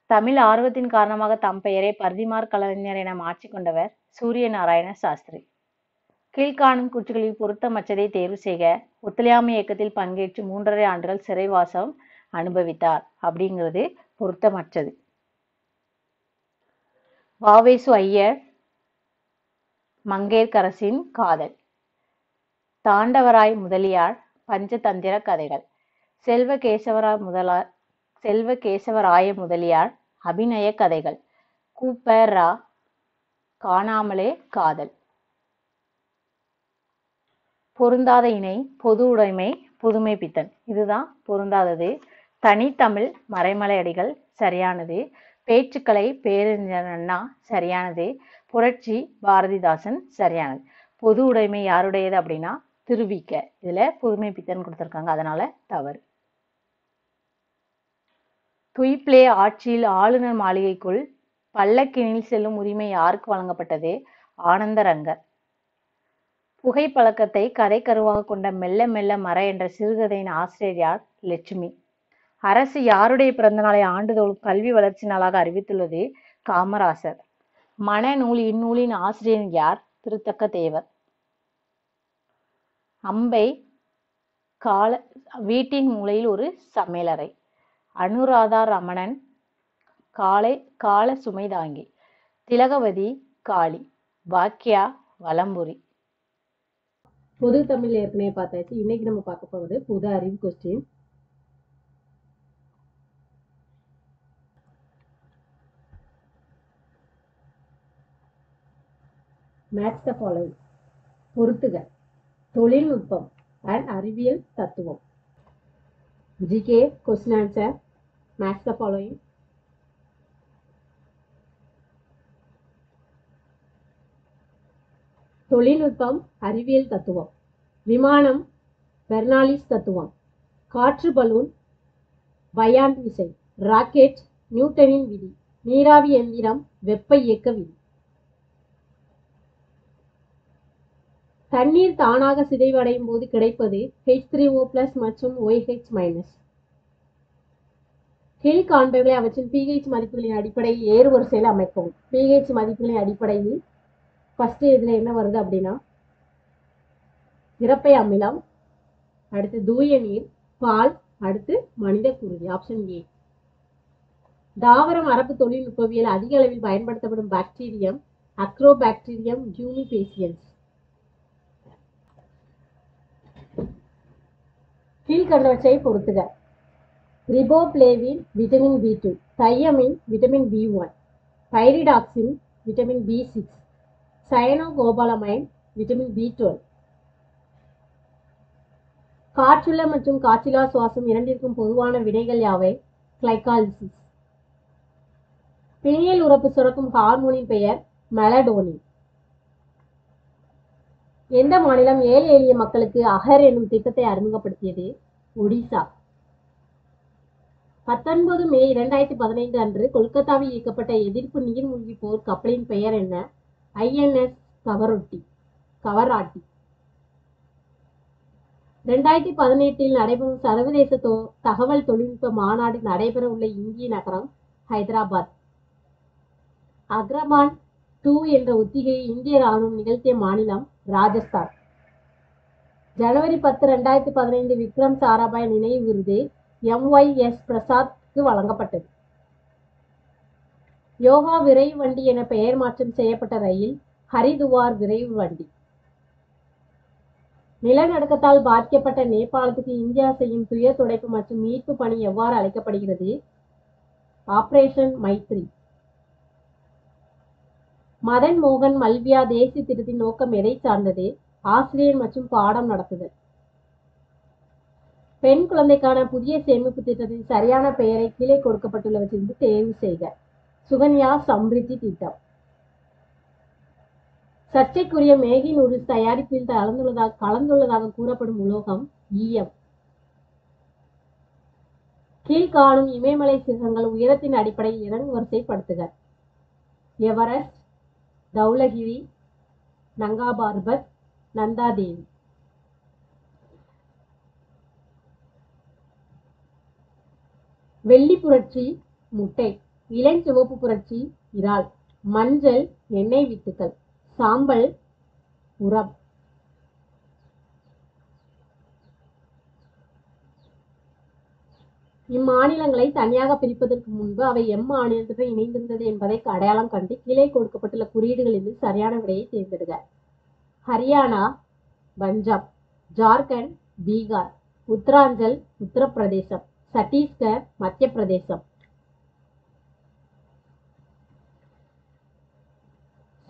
தமிழ் ஆர்வத்தின் காரணமாக தம் பெயரை பரிதிமாற் கலைஞர் என மாற்றிக்கொண்டவர் சூரியநாராயண சாஸ்திரி. கீழ்காணும் கூற்றுகளில் பொருத்தமற்றதை தேர்வு செய்க. ஒத்துழையாமை இயக்கத்தில் பங்கேற்று 3½ ஆண்டுகள் சிறைவாசம் அனுபவித்தார் அப்படிங்கிறது பொருத்தமற்றது. வ.வே.சு. ஐயர் மங்கையர்க்கரசின் காதல். தாண்டவராய முதலியார் பஞ்சதந்திர கதைகள். செல்வ கேசவராய முதலியார் அபிநய கதைகள். கு.ப.ரா. காணாமலே காதல். பொருந்தாத இணை பொது உடைமை புதுமை பித்தன். இதுதான் பொருந்தாதது. தனித்தமிழ் மறைமலை அடிகள் சரியானது. பேச்சுக்கலை பேரறிஞர் அண்ணா சரியானது. புரட்சி பாரதிதாசன் சரியானது. பொது உடைமை யாருடையது அப்படின்னா திருவிக்க. இதுல புதுமை பித்தன் கொடுத்திருக்காங்க, அதனால தவறு. துயிப்ளே ஆட்சியில் ஆளுநர் மாளிகைக்குள் பல்லக்கினில் செல்லும் உரிமை யாருக்கு வழங்கப்பட்டது? ஆனந்தரங்கர். புகைப்பழக்கத்தை கதை கருவாக கொண்ட மெல்ல மெல்ல மற என்ற சிறுகதையின் ஆசிரியர் யார்? லட்சுமி. அரசு யாருடைய பிறந்த நாளை ஆண்டுதோறும் கல்வி வளர்ச்சி நாளாக அறிவித்துள்ளது? காமராசர். மனநூல் இந்நூலின் ஆசிரியர் யார்? திருத்தக்க தேவர். அம்பை வீட்டின் மூலையில் ஒரு சமையலறை. அனுராதா ரமணன் கால சுமை தாங்கி. திலகவதி காளி. பாக்கியா வலம்புரி. பொது தமிழ் ஏற்கனவே பார்த்தாச்சு. இன்னைக்கு நம்ம பார்க்க போவது பொது அறிவு கொஸ்டின். Match the following. பொறுத்துக. தொழில்நுட்பம் அண்ட் அறிவியல் தத்துவம். GK question answer. Match the following. தொழில்நுட்பம் அறிவியல் தத்துவம். விமானம் பெர்னாலிஸ் தத்துவம். காற்று பலூன் பயாண்ட் விசை. ராக்கெட் நியூட்டனின் விதி. நீராவி எந்திரம் வெப்ப இயக்க விதி. தண்ணீர் தானாக சிதைவடையும் போது கிடைப்பது H3O+ மற்றும் OH-. கீழ் காண்பவைகளை அவற்றின் pH மதிப்புகளின் அடிப்படையில் ஏறு வரிசையில் அமைக்கவும். pH மதிப்புகளின் அடிப்படையில் ஃபர்ஸ்ட் இதுல என்ன வருது அப்படின்னா இறப்பை அமிலம், அடுத்து தூய நீர், பால், அடுத்து மனித குருதி. Option A. தாவர மரபு தொழில்நுட்பவியல் அதிக அளவில் பயன்படுத்தப்படும் பாக்டீரியம் அக்ரோபாக்டீரியம் ஜூனிபேசியன்ஸ். கீழ்கண்டவற்றை பொறுத்துக. Riboflavin vitamin B2, thiamine vitamin B1, pyridoxine vitamin B6, cyanocobalamin vitamin B12. காற்றுள்ள மற்றும் காற்றில்லா சுவாசம் இரண்டிற்கும் பொதுவான வினைகள் யாவை? கிளைகாலிசிஸ். பிணியல் உறுப்பு சுரக்கும் ஹார்மோனின் பெயர் மெலடோனின். எந்த மாநிலம் ஏழை எளிய மக்களுக்கு அகர் என்னும் திட்டத்தை அறிமுகப்படுத்தியது? ஒடிசா. 19 மே 2015 அன்று கொல்கத்தாவில் இயக்கப்பட்ட எதிர்ப்பு நீர்மூழ்கி போர் கப்பலின் பெயர் என்ன? INS கவராட்டி. 2018 நடைபெறும் சர்வதேச தகவல் தொழில்நுட்ப மாநாடு நடைபெற உள்ள இந்திய நகரம் ஹைதராபாத். அக்ரமான் 2 என்ற ஒத்திகையை இந்திய ராணுவம் நிகழ்த்திய மாநிலம் ராஜஸ்தான். ஜனவரி 10, 2015 விக்ரம் சாராபாய் நினைவு விருது MYS பிரசாத்க்கு வழங்கப்பட்டது. யோகா விரைவு வண்டி என பெயர் மாற்றம் செய்யப்பட்ட ரயில் ஹரிதுவார் விரைவு வண்டி. நிலநடுக்கத்தால் பாதிக்கப்பட்ட நேபாளத்துக்கு இந்தியா செய்யும் துயர் துடைப்பு மற்றும் மீட்பு பணி எவ்வாறு அழைக்கப்படுகிறது? ஆபரேஷன் மைத்ரி. மதன் மோகன் மல்வியா தேசிய திட்டத்தின் நோக்கம் எதை சார்ந்தது? ஆசிரியர் மற்றும் பாடம் நடத்துதல். பெண் குழந்தைக்கான புதிய சேமிப்பு திட்டத்தின் சரியான பெயரை கீழே கொடுக்கப்பட்டுள்ளவற்றிலிருந்து தேர்வு செய்க. சுகன்யா சம்ரித்தி திட்டம். சர்ச்சைக்குரிய மேகி நூடுல்ஸ் தயாரிப்பில் கலந்துள்ளதாக கூறப்படும் உலோகம் ஈயம். கீழ்காணும் இமயமலை சிகரங்கள் உயரத்தின் அடிப்படையில் இறங்கு வரிசைப்படுத்துக. எவரெஸ்ட், தௌலகிரி, நங்கா பார்பத், நந்தாதேவி. வெள்ளி புரட்சி முட்டை, இளஞ்சிவப்பு புரட்சி இறால், மஞ்சள் எண்ணெய் வித்துக்கள், சாம்பல் உரம். இம்மாநிலங்களை தனியாக பிரிப்பதற்கு முன்பு அவை எம்மாநிலத்துடன் இணைந்திருந்தது என்பதை அடையாளம் கண்டு கீழே கொடுக்கப்பட்டுள்ள குறியீடுகளில் சரியான விடையை தேர்ந்தெடுக. ஹரியானா, பஞ்சாப், ஜார்க்கண்ட், பீகார், உத்தராஞ்சல், உத்தரப்பிரதேசம், சத்தீஸ்கர், மத்திய பிரதேசம்.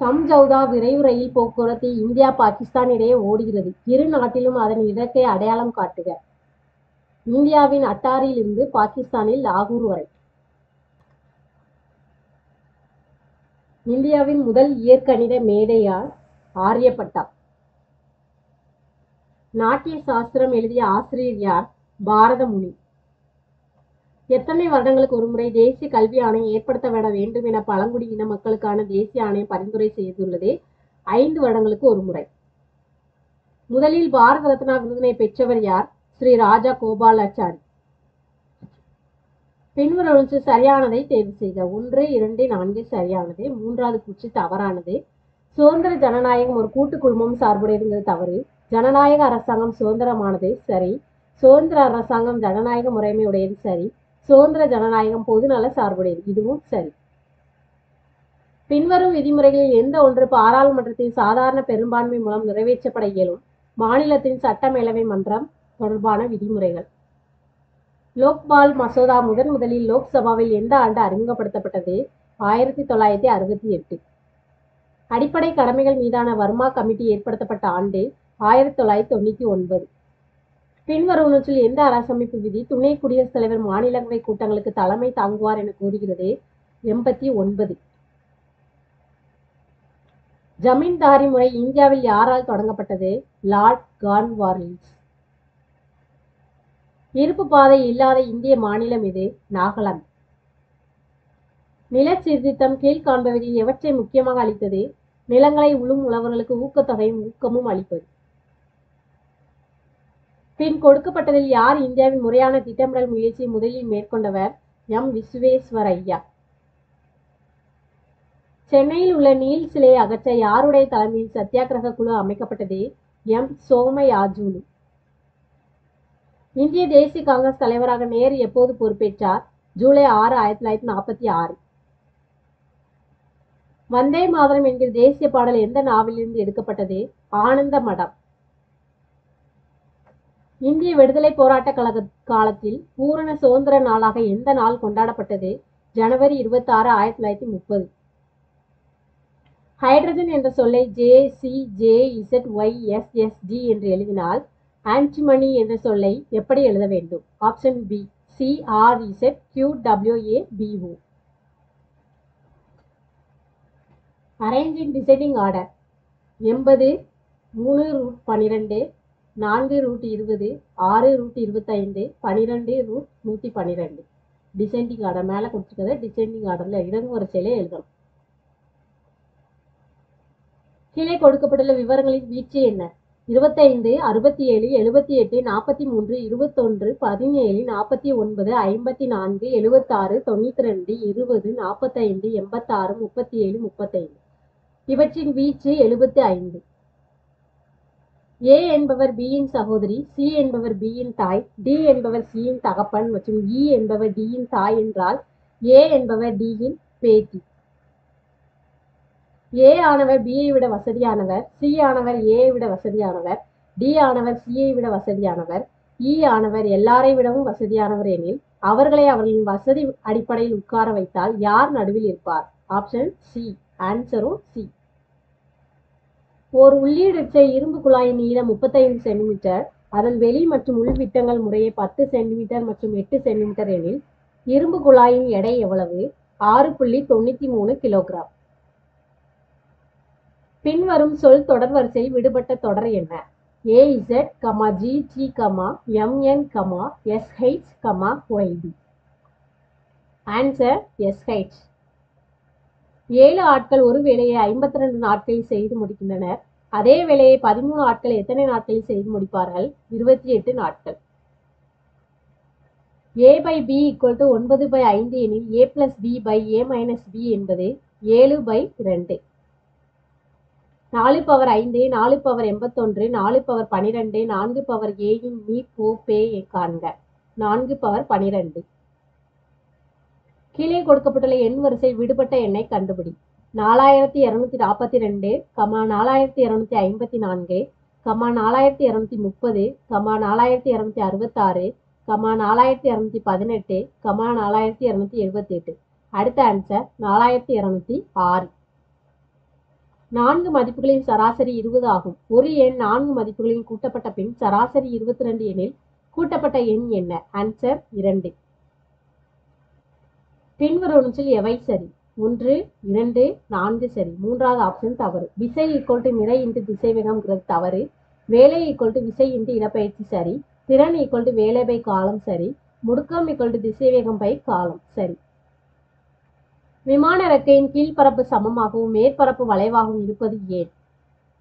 சம்ஜௌதா விரைவு ரயில் போக்குவரத்து இந்தியா பாகிஸ்தான் இடையே ஓடுகிறது. இரு நாட்டிலும் அதன் இலக்கை அடையாளம் காட்டுக. இந்தியாவின் அட்டாரில் இருந்து பாகிஸ்தானில் லாகூர் வரை. இந்தியாவின் முதல் இயற்கணித மேதையார் ஆரியப்பட்டா. நாட்டிய சாஸ்திரம் எழுதிய ஆசிரியர் யார்? பாரத முனி. எத்தனை வருடங்களுக்கு ஒருமுறை தேசிய கல்வி ஆணையம் ஏற்படுத்த வேண்டும் என பழங்குடி இன மக்களுக்கான தேசிய ஆணையம் பரிந்துரை செய்துள்ளது? 5 வருடங்களுக்கு ஒருமுறை. முதலில் பாரத ரத்னா விருதினை பெற்றவர் யார்? ஸ்ரீ ராஜா கோபாலாச்சாரி. பின்வருவனவற்றில் சரியானதை தேர்வு செய்க. 1, 2, 4 சரியானது. 3வது கூற்று தவறானது. சுதந்திர ஜனநாயகம் ஒரு கூட்டு குழுமம் சார்புடையதுங்கிறது தவறு. ஜனநாயக அரசாங்கம் சுதந்திரமானது சரி. சுதந்திர அரசாங்கம் ஜனநாயக முறைமை உடையது சரி. சுதந்திர ஜனநாயகம் பொதுநல சார்புடையது, இதுவும் சரி. பின்வரும் விதிமுறைகளில் எந்த ஒன்று பாராளுமன்றத்தின் சாதாரண பெரும்பான்மை மூலம் நிறைவேற்றப்பட இயலும்? மாநிலத்தின் சட்ட மேலவை மன்றம் தொடர்பான விதிமுறைகள். லோக்பால் மசோதா முதலில் லோக்சபாவில் எந்த ஆண்டு அறிமுகப்படுத்தப்பட்டது? 1968. அடிப்படை கடமைகள் மீதான வர்மா கமிட்டி ஏற்படுத்தப்பட்ட ஆண்டு 1999. பின்வருவனவற்றில் எந்த அரசமைப்பு விதி துணை குடியரசுத் தலைவர் மாநிலங்களவை கூட்டங்களுக்கு தலைமை தாங்குவார் என கூறுகிறது? 89. ஜமீன்தாரி முறை இந்தியாவில் யாரால் தொடங்கப்பட்டது? Lord Cornwallis. இருப்பு பாதை இல்லாத இந்திய மாநிலம் எது? நாகாலாந்து. நில சீர்திருத்தம் கீழ்காண்பவற்றில் எவற்றை முக்கியமாக அளித்தது? நிலங்களை உழும் உழவர்களுக்கு ஊக்கத்தொகையும் ஊக்கமும் அளிப்பது. பின் கொடுக்கப்பட்டதில் யார் இந்தியாவின் முறையான திட்டமிடல் முயற்சியை முதலில் மேற்கொண்டவர்? எம். விஸ்வேஸ்வரய்யா. சென்னையில் உள்ள நீல் சிலையை அகற்ற யாருடைய தலைமையில் சத்தியாகிரக குழு அமைக்கப்பட்டது? எம். சோமயாஜுலு. இந்திய தேசிய காங்கிரஸ் தலைவராக நேரு எப்போது பொறுப்பேற்றார்? ஜூலை 6, 1946. வந்தே மாதரம் என்கிற தேசிய பாடல் எந்த நாவலிலிருந்து எடுக்கப்பட்டது? ஆனந்த மடம். இந்திய விடுதலை போராட்ட கழக காலத்தில் பூரண சுதந்திர நாளாக எந்த நாள் கொண்டாடப்பட்டது? ஜனவரி 26, 1930. ஹைட்ரஜன் என்ற சொல்லை JCJZYSSG என்று எழுதினால் ஆன்டிமனி என்ற சொல்லை எப்படி எழுத வேண்டும்? Option B, CRZQWABO. Arrange in descending order. 80, 3√12, 4√20, 6√25, 12√112. Descending order மேலே கொடுத்துருக்கத டிசைண்டிங் ஆர்டர்ல இறங்கு வரிசையில எழுதணும். கீழே கொடுக்கப்பட்டுள்ள விவரங்களின் வீச்சு என்ன? 25, 67, 78, 43, 21, 17, 49, 54, 76, 92, 20, 45, 86, 37, 35. இவற்றின் வீச்சு 75. A என்பவர் B யின் சகோதரி, C என்பவர் B யின் தாய், D என்பவர் C யின் தகப்பன் மற்றும் E என்பவர் D யின் தாய் என்றால் A என்பவர் D யின் பேத்தி. A ஆனவர் B ஐ விட வசதியானவர், C ஆனவர் A ஐ விட வசதியானவர், D ஆனவர் C ஐ விட வசதியானவர், E ஆனவர் எல்லாரை விடவும் வசதியானவர் எனில் அவர்களை அவர்களின் வசதி அடிப்படையில் உட்கார வைத்தால் யார் நடுவில் இருப்பார்? ஆப்ஷன் சி, ஆன்சரும் சி. ஓர் உள்ளீடற்ற இரும்பு குழாயின் நீளம் 35 சென்டிமீட்டர், அதன் வெளி மற்றும் உள் விட்டங்கள் முறையே 10 சென்டிமீட்டர் மற்றும் 8 சென்டிமீட்டர் எனில் இரும்பு குழாயின் எடை எவ்வளவு? 6.93 கிலோகிராம். பின்வரும் சொல் தொடர் வரிசையில் விடுபட்ட தொடர் என்ன? AZ, GT, MN, SH, YD. Answer SH. 7 ஆட்கள் ஒரு வேலையை 52 நாட்களில் செய்து முடிக்கின்றனர். அதே வேலையை 13 ஆட்கள் எத்தனை நாட்களில் செய்து முடிப்பார்கள்? 28 நாட்கள். A/B = 9/5 எனில் A+B/A-B என்பது 7/2. 4/5, 4/81, 4/12, 4/A இன் மீ/பே காண்க. 4/12. கீழே கொடுக்கப்பட்டுள்ள எண் வரிசை விடுபட்ட எண்ணை கண்டுபிடி. 4242, 4254, 4230, 4266, 4218, 4278. அடுத்த ஆன்சர் 4206. 4 மதிப்புகளின் சராசரி 20 ஆகும். ஒரு எண் 4 மதிப்புகளில் கூட்டப்பட்ட பின் சராசரி 22 எனில் கூட்டப்பட்ட எண் என்ன? ஆன்சர் 2. பின்வருவனவற்றில் எவை சரி? 1, 2, 4 சரி. மூன்றாவது ஆப்ஷன் தவறு. விசை = நிறை × திசைவேகம் தவறு. வேலை = விசை × இடப்பெயர்ச்சி சரி. திறன் = வேலை காலம் சரி. முடுக்கம் = திசைவேகம் காலம் சரி. விமான இறக்கையின் கீழ்ப்பரப்பு சமமாகவும் மேற்பரப்பு வளைவாகவும் இருப்பது ஏன்?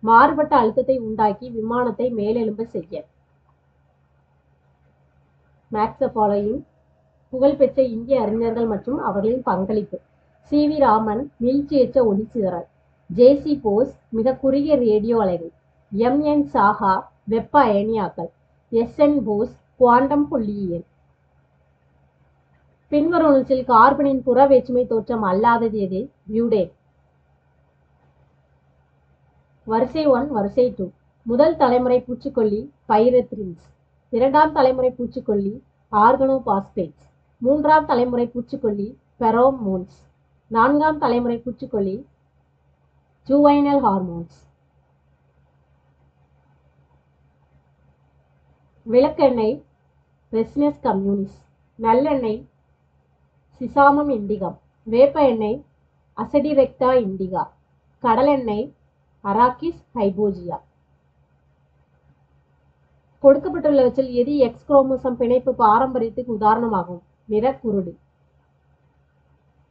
மாறுபட்ட அழுத்தத்தை உண்டாக்கி விமானத்தை மேலெழும்ப செய்ய. Makes the following. புகழ்பெற்ற இந்திய அறிஞர்கள் மற்றும் அவர்களின் பங்களிப்பு. C.V. ராமன் மீள்ச்சியற்ற ஒளிச்சிதறல். J.C. போஸ் மிக குறுகிய ரேடியோ அலைகள். M.N. சாஹா வெப்ப அயனியாக்கல். S.N. போஸ் குவாண்டம் புள்ளியியல். பின்வருவனவற்றில் கார்பனின் புற வேற்றுமை தோற்றம் அல்லாதது எது? பியூடேன். வரிசை 1, வரிசை 2. முதல் தலைமுறை பூச்சிக்கொல்லி பைரெத்ரின்ஸ். இரண்டாம் தலைமுறை பூச்சிக்கொல்லி ஆர்கனோபாஸ்பேட்ஸ். மூன்றாம் தலைமுறை பூச்சிக்கொல்லி பெரோமோன்ஸ். நான்காம் தலைமுறை பூச்சிக்கொல்லி ஜுவைனல் ஹார்மோன்ஸ். விளக்கெண்ணெய் ரெசினஸ் கம்யூனிஸ். நல்லெண்ணெய் சிசாமம் இண்டிகம். வேப்ப எண்ணெய் அசடிரெக்டா இண்டிகா. கடலெண்ணெய் அராக்கிஸ் ஹைபோஜியா. கொடுக்கப்பட்டுள்ளவற்றில் எது எக்ஸ் குரோமோசோம் பிணைப்பு பாரம்பரியத்துக்கு உதாரணமாகும்? நிறக்குருடு.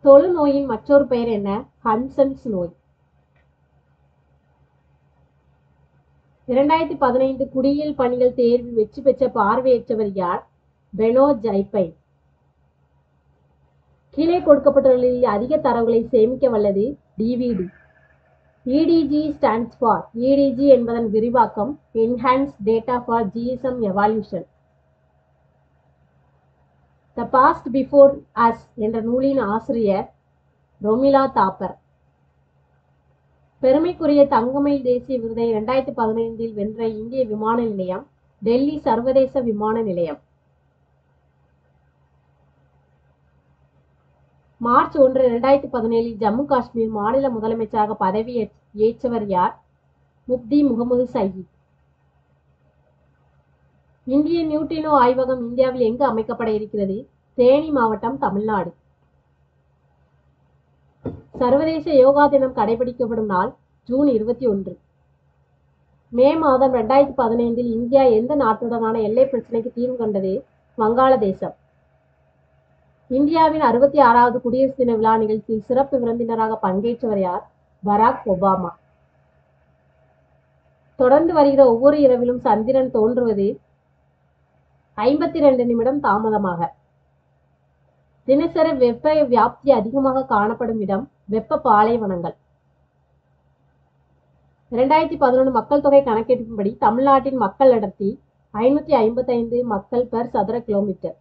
தொழுநோயின் மற்றொரு பெயர் என்ன? ஹன்சன்ஸ் நோய். 2015 குடியியல் பணிகள் தேர்வில் வெற்றி பெற்ற பார்வையற்றவர் யார்? பெனோ ஜைபைன். கீழே கொடுக்கப்பட்டுள்ளதில் அதிக தரவுகளை சேமிக்க வல்லது DVD. EDG stands for EDG என்பதன் விரிவாக்கம் Enhanced Data for GSM Evolution. The Past Before Us என்ற நூலின் ஆசிரியர் ரொமிலா தாப்பர். பெருமைக்குரிய தங்கமயில் தேசிய விருதை 2015 வென்ற இந்திய விமான நிலையம் டெல்லி சர்வதேச விமான நிலையம். மார்ச் 1, 2017 ஜம்மு காஷ்மீர் மாநில முதலமைச்சராக பதவி ஏற்றவர் யார்? முப்தி முகமது சயீத். இந்திய நியூட்ரினோ ஆய்வகம் இந்தியாவில் எங்கு அமைக்கப்பட இருக்கிறது? தேனி மாவட்டம், தமிழ்நாடு. சர்வதேச யோகா தினம் கடைபிடிக்கப்படும் நாள் ஜூன் 21. மே மாதம் 2015 இந்தியா எந்த நாட்டுடனான எல்லை பிரச்சனைக்கு தீர்வு கண்டது? வங்காளதேசம். இந்தியாவின் 66வது குடியரசு தின விழா நிகழ்ச்சியில் சிறப்பு விருந்தினராக பங்கேற்றவர் யார்? Barack Obama. தொடர்ந்து வருகிற ஒவ்வொரு இரவிலும் சந்திரன் தோன்றுவது 52 நிமிடம் தாமதமாக. தினசரி வெப்ப வியாப்தி அதிகமாக காணப்படும் இடம் வெப்ப பாலைவனங்கள். 2011 மக்கள் தொகை கணக்கெடுப்பின்படி தமிழ்நாட்டின் மக்கள் அடர்த்தி 555 மக்கள் பெர் சதுர கிலோமீட்டர்.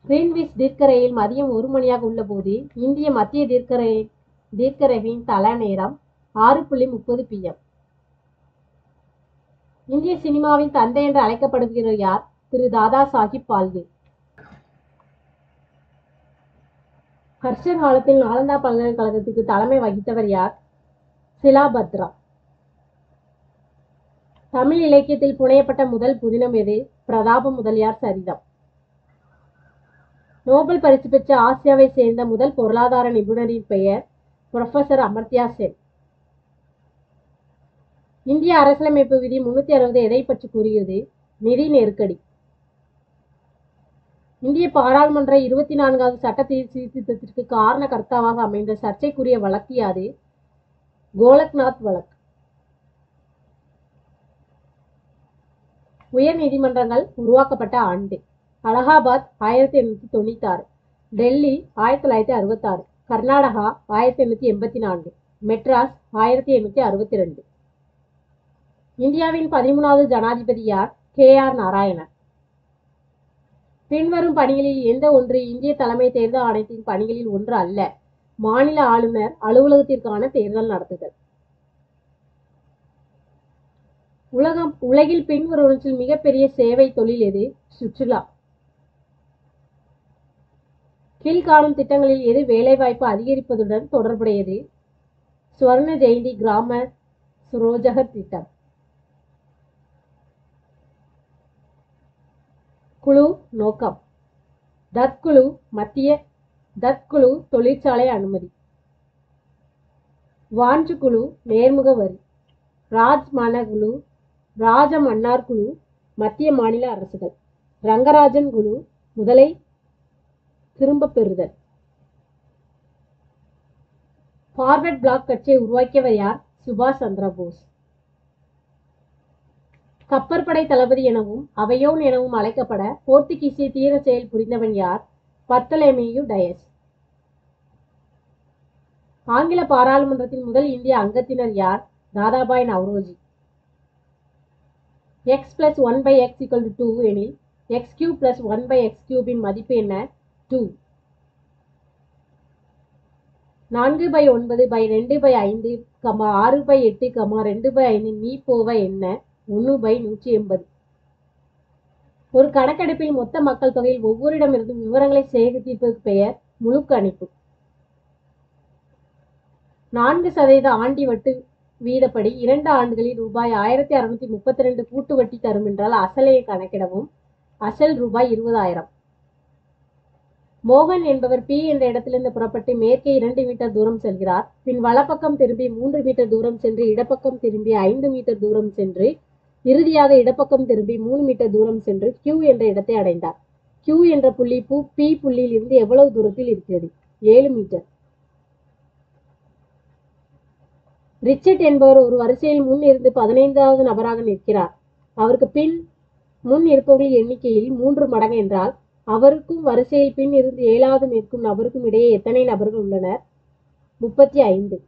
கிரீன்விச் தீர்க்கரேகையில் மதியம் 1 மணியாக உள்ள போது இந்திய மத்திய தீர்க்கரேகையின் தல நேரம் 6:30 PM. இந்திய சினிமாவின் தந்தை என்று அழைக்கப்படுகிற யார்? திரு தாதா சாஹிப் பால்கே. ஹர்ஷர் காலத்தில் நாலந்தா பல்கலைக்கழகத்திற்கு தலைமை வகித்தவர் யார்? சிலாபத்ரா. தமிழ் இலக்கியத்தில் புனையப்பட்ட முதல் புதினம் எது? பிரதாப முதலியார் சரிதம். நோபல் பரிசு பெற்ற ஆசியாவை சேர்ந்த முதல் பொருளாதார நிபுணரின் பெயர் புரொஃபசர் அமர்த்தியா சென். இந்திய அரசியலமைப்பு விதி 360 எதை பற்றி கூறுகிறது? நிதி நெருக்கடி. இந்திய பாராளுமன்ற 24வது சட்ட சீர்திருத்தத்திற்கு காரண கர்த்தாவாக அமைந்த சர்ச்சைக்குரிய வழக்கு யாது? கோலக்நாத் வழக்கு. உயர் நீதிமன்றங்கள் உருவாக்கப்பட்ட ஆண்டு. அலகாபாத் 1896, டெல்லி 1966, கர்நாடகா 1884, மெட்ராஸ் 1862. இந்தியாவின் 13வது ஜனாதிபதி யார்? KR நாராயணன். பின்வரும் பணிகளில் எந்த ஒன்று இந்திய தலைமை தேர்தல் ஆணையத்தின் பணிகளில் ஒன்று அல்ல? மாநில ஆளுநர் அலுவலகத்திற்கான தேர்தல் நடத்துதல். உலகில் பின்வருவனவற்றில் மிகப்பெரிய சேவை தொழில் எது? சுற்றுலா. கீழ்காணும் திட்டங்களில் எது வேலைவாய்ப்பு அதிகரிப்பதுடன் தொடர்புடையது? ஸ்வர்ண ஜெயந்தி கிராம சுரோஜகர் திட்டம். குழு நோக்கம். தத்குழு மத்திய தத்குழு தொழிற்சாலை அனுமதி. வாஞ்சு குழு நேர்முக வரி. ராஜ மன்னார் குழு மத்திய மாநில அரசுகள். ரங்கராஜன் குழு முதலை திரும்ப பெறுதல். ஃபார்வர்ட் பிளாக் கட்சியை உருவாக்கியவர் யார்? சுபாஷ் சந்திர போஸ். கப்பற்படை தளபதி எனவும் அவையோன் எனவும் அழைக்கப்பட போர்த்துகீசிய தீர செயல் புரிந்தவன் யார்? பர்த்தலேமியு டயஸ். ஆங்கில பாராளுமன்றத்தின் முதல் இந்திய அங்கத்தினர் யார்? Dadabhai Naoroji. X plus one by x equal to 2 எனில் x cube plus one by x கியூபின் மதிப்பு என்ன? 2. 4/9/2/5, 6/8, 2/5 மீப்போவை என்ன? 1/180. ஒரு கணக்கெடுப்பில் மொத்த மக்கள் தொகையில் ஒவ்வொருடமிருந்தும் விவரங்களை சேகரிப்பதற்கு பெயர் முழு கணிப்பு. 4% ஆண்டி வட்டி வீதப்படி 2 ஆண்டுகளில் ரூபாய் 1632 கூட்டு வட்டி தரும் என்றால் அசலை கணக்கிடவும். அசல் ரூபாய் 20,000. மோகன் என்பவர் பி என்ற இடத்திலிருந்து புறப்பட்டு மேற்கே 2 மீட்டர் தூரம் செல்கிறார். பின் வலப்பக்கம் திரும்பி 3 மீட்டர் தூரம் சென்று இடப்பக்கம் திரும்பி 5 மீட்டர் தூரம் சென்று இறுதியாக இடப்பக்கம் திரும்பி 3 மீட்டர் தூரம் சென்று Q என்ற இடத்தை அடைந்தார். Q என்ற புள்ளி P புள்ளியில் இருந்து எவ்வளவு தூரத்தில் இருக்கிறது? 7 மீட்டர். ரிச்சர்ட் என்பவர் ஒரு வரிசையில் முன் இருந்து 15வது நபராக நிற்கிறார். அவருக்கு பின் முன் இருப்பவர்களின் எண்ணிக்கையில் 3 மடங்கு என்றால் அவருக்கும் வரிசையில் பின் இருந்து 7வது நிற்கும் நபருக்கும் இடையே எத்தனை நபர்கள் உள்ளனர்? 35.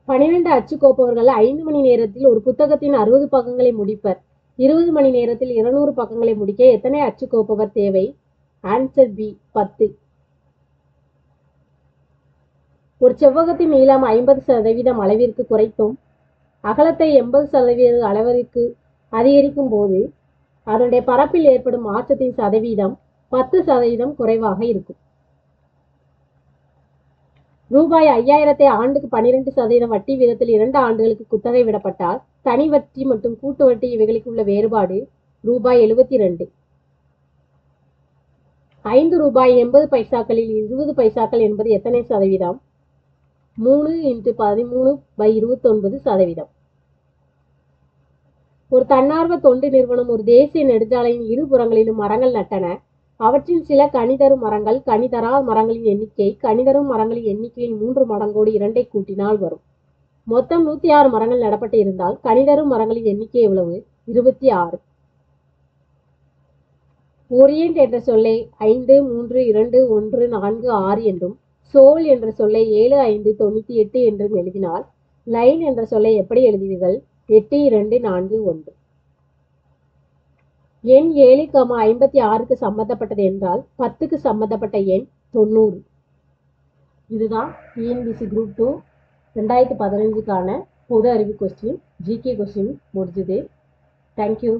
12 அச்சுக்கோப்பவர்கள் 5 மணி நேரத்தில் ஒரு புத்தகத்தின் 60 பக்கங்களை முடிப்பர். 20 மணி நேரத்தில் 200 பக்கங்களை முடிக்க எத்தனை அச்சுக்கோப்பவர் தேவை? Answer B, 10. ஒரு செவ்வகத்தின் நீளம் 50% அளவிற்கு குறைத்தும் அகலத்தை 80% அளவிற்கு அதிகரிக்கும் போது அதனுடைய பரப்பில் ஏற்படும் மாற்றத்தின் சதவீதம் 10% குறைவாக இருக்கும். ரூபாய் 5000 ஆண்டுக்கு 12% வட்டி வீதத்தில் 2 ஆண்டுகளுக்கு குத்தகை விடப்பட்டால் தனி வட்டி மற்றும் கூட்டு வட்டி இவைகளுக்கு உள்ள வேறுபாடு ரூபாய் 72. 5 ரூபாய் 80 பைசாக்களில் 20 பைசாக்கள் என்பது எத்தனை சதவீதம்? 3 × 13/29%. ஒரு தன்னார்வ தொண்டு நிறுவனம் ஒரு தேசிய நெடுஞ்சாலையின் இரு புறங்களிலும் மரங்கள் நட்டன. அவற்றின் சில கனிதரும் மரங்கள், கனிதரா மரங்களின் எண்ணிக்கை கனிதரும் மரங்களின் எண்ணிக்கையில் 3 மடங்கோடு 2ஐ கூட்டினால் வரும். மொத்தம் 106 மரங்கள் நடப்பட்டு இருந்தால் கனிதரும் மரங்களின் எண்ணிக்கை எவ்வளவு? 26. ஓரியன்ட் என்ற சொல்லை 5, 3, 2, 1, 4, 6 என்றும் சோல் என்ற சொல்லை 7, 5, 98 என்றும் எழுதினால் லைன் என்ற சொல்லை எப்படி எழுதுவீர்கள்? 8, 2, 4, 1. எண் 7, 56க்கு சம்பந்தப்பட்டது என்றால் 10க்கு சம்பந்தப்பட்ட எண் 90. இதுதான் டிஎன்பிஎஸ்சி குரூப் 2 2015க்கான பொது அறிவு கொஸ்டின், ஜிகே கொஸ்டின் முடிஞ்சது. தேங்க்யூ.